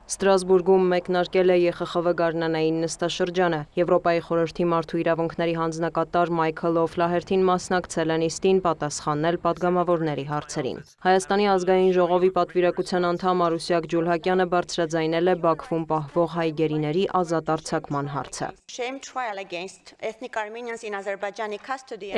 Ստրասբուրգում մեկնարկել է ԵԽԽՎ գարնանային նստաշրջանը։ Եվրոպայի խորհրդի մարդու իրավունքների հանձնակատար Մայքլ Օֆլահերթին մասնակցել է նիստին պատասխանել պատգամավորների հարցերին։ Հայաստանի ազգային ժողովի պատվիրակության անդամ Արուսյակ Ջուլհակյանը բարձրաձայնել է Բաքվում պահվող հայ գերիների ազատ արձակման հարցը։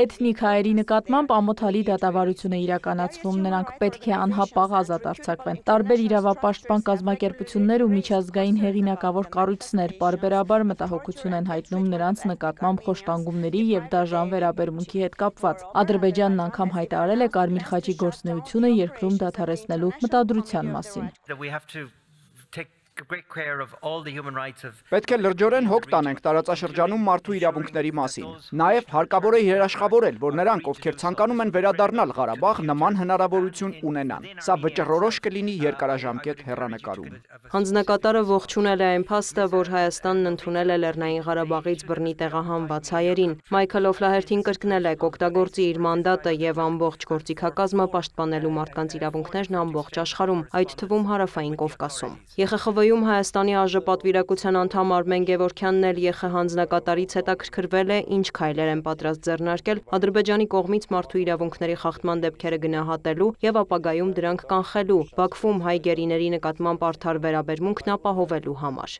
Էթնիկ հայերի նկատմամբ ամոթալի դատավարություն է իրականացվում, նրանք պետք է անհապաղ ազատ արձակվեն։ Տարբեր իրավապաշտպան կազմակերպություններ ու միջազգային հեղինակավոր կառույցներ պարբերաբար մտահոգություն են հայտնում նրանց նկատմամբ խոշտանգումների եւ դաժան վերաբերմունքի հետ կապված։ Ադրբեջանն անգամ հայտարարել է Կարմիր խաչի գործունեությունը երկրում դադարեցնելու մտադրության մասին։ Պետք է լրջորեն հոգ տանենք տարածաշրջանում մարդու իրավունքների մասին։ Նաև հարկավոր է երաշխավորել, որ նրանք, ովքեր ցանկանում են վերադառնալ Ղարաբաղ, նման հնարավորություն ունենան։ Սա վճռորոշ կլինի երկարաժամկետ հեռանկարում։ Հանձնակատարը ողջունել է այն փաստը, որ Հայաստանն ընդունել է Լեռնային Ղարաբաղից բռնի տեղահանված հայերին։ Մայքլ Օֆլահերթին կրկնել է կօգտագործի իր մանդատը եւ ամբողջ գործիքակազմը պաշտպանելու մարդկանց իրավունքներն ամբողջ աշխարհում, այդ թվում Հարավային Կովկասում։ ԵԽԽՎ-ում Հայաստանի ԱԺ պատվիրակության անդամ Արմեն Գևորգյանն էլ ԵԽ հանձնակատարից հետաքրքրվել է, ինչ քայլեր են պատրաստ ձեռնարկել Ադրբեջանի կողմից մարդու իրավունքների խախտման դեպքերը գնահատելու եւ ապագայում դրանք կանխելու, Բաքվում հայ գերիների նկատմամբ արդար վերաբերմունքն ապահովելու համար։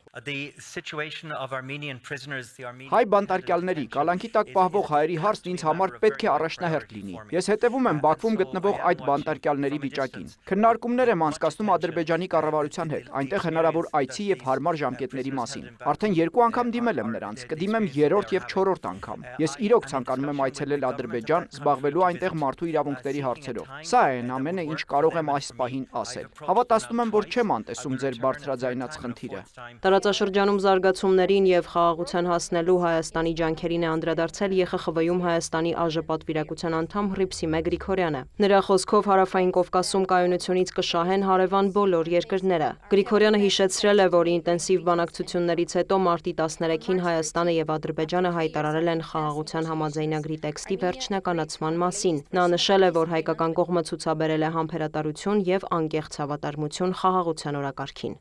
Հայ բանտարկյալների կալանքի տակ պահվող հայերի հարցն ինձ համար պետք է առաջնահերթ լինի։ Ես հետևում եմ Բաքվում գտնվող այդ բանտարկյալների վիճակին։ Քննարկումներ եմ անցկացնում Ադրբեջանի կառավարության հետ, այնտեղ հնարավոր այցի եւ հարմար ժամկետների մասին։ Արդեն 2 անգամ դիմել եմ նրանց, կդիմեմ 3-րդ եւ 4-րդ անգամ։ Ես իրոք ցանկանում եմ այցելել Ադրբեջան, զբաղվելու այնտեղ մարդու իրավունքների հարցերով։ Սա է այն ամենը, ինչ կարող եմ այս պահին ասել։ Հավատացնում եմ, որ չեմ անտեսում ձեր բարձրաձայնած խնդիրը։ Տարածաշրջանում զարգացումներին եւ խաղաղության հասնելու Հայաստանի ջանքերին է անդրադարձել ԵԽԽՎ-ում Հայաստանի ԱԺ պատվիրակության անդամ Հռիփսիմե Գրիգորյանը։ Նրա խոսքով Հարավային Կովկասում կայունությունից կշահեն հարևան բոլոր երկրները։ Գրիգորյանը հիշեցրել է, որ ինտենսիվ բանակցություններից հետո մարտի 13-ին Հայաստանը եւ Ադրբեջանը հայտարարել են խաղաղության համաձայնագրի տեքստի վերջնականացման մասին։ Նա նշել է, որ հայկական կողմը ցուցաբերել է համբերատարություն եւ անկեղծ հավատարմություն խաղաղության օրակարգին։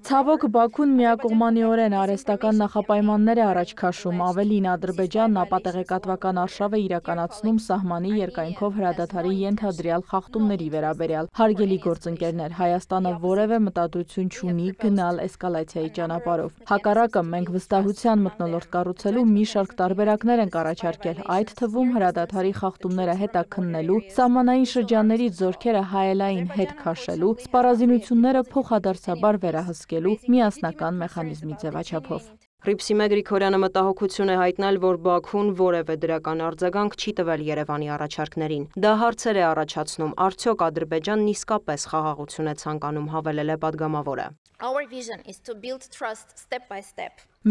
Ցավոք Բաքուն միակողմանիորեն արհեստական նախապայմաններ է առաջ քաշում, ավելին Ադրբեջանն ապատեղեկատվական արշավ է իրականացնում սահմանի երկայնքով հրադադարի ենթադրյալ խախտումների վերաբերյալ։ Հարգելի գործընկերներ, Հայաստանը որևէ մտադրություն չունի գնալ էսկալացիայի ճանապարհով։ Հակառակը, մենք վստահության մթնոլորտ կառուցելու մի շարք տարբերակներ ենք առաջարկել, այդ թվում հրադադարի խախտումները հետաքննելու, սահմանային շրջաններից զորքերը հայելային հետ քաշելու, սպառազինությունները փոխադարձաբար վերահսկելու միասնական մեխանիզմի ձևաչափով։ Հռիփսիմե Գրիգորյանը մտահոգություն է հայտնել, որ Բաքուն որևէ դրական արձագանք չի տվել Երևանի առաջարկներին։ Դա հարցեր է առաջացնում, արդյոք Ադրբեջանն իսկապես խաղաղություն է ցանկանում, հավելել է պատգամավորը։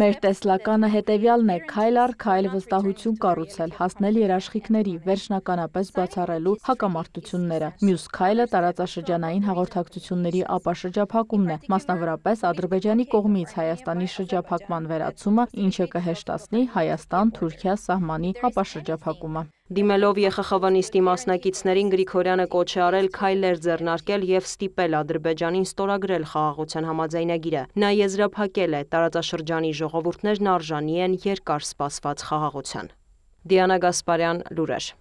Մեր տեսլականը հետևյալն է՝ քայլ առ քայլ վստահություն կառուցել, հասնել երաշխիքների, վերջնականապես բացառելու հակամարտությունները։ Մյուս քայլը տարածաշրջանային հաղորդակցությունների ապաշրջափակումն է, մասնավորապես Ադրբեջանի կողմից Հայաստանի շրջափակման վերացումը, ինչը կհեշտացնի Հայաստան-Թուրքիա սահմանի ապաշրջափակումը։ Դիմելով ԵԽԽՎ նիստի մասնակիցներին Գրիգորյանը կոչ է արել քայլեր ձեռնարկել եւ ստիպել Ադրբեջանին ստորագրել խաղաղության համաձայնագիրը։ Նա եզրափակել է տարածաշրջանի ժողովուրդներն արժանի են երկար սպասված խաղաղության։ Դիանա Գասպարյան, լուրեր։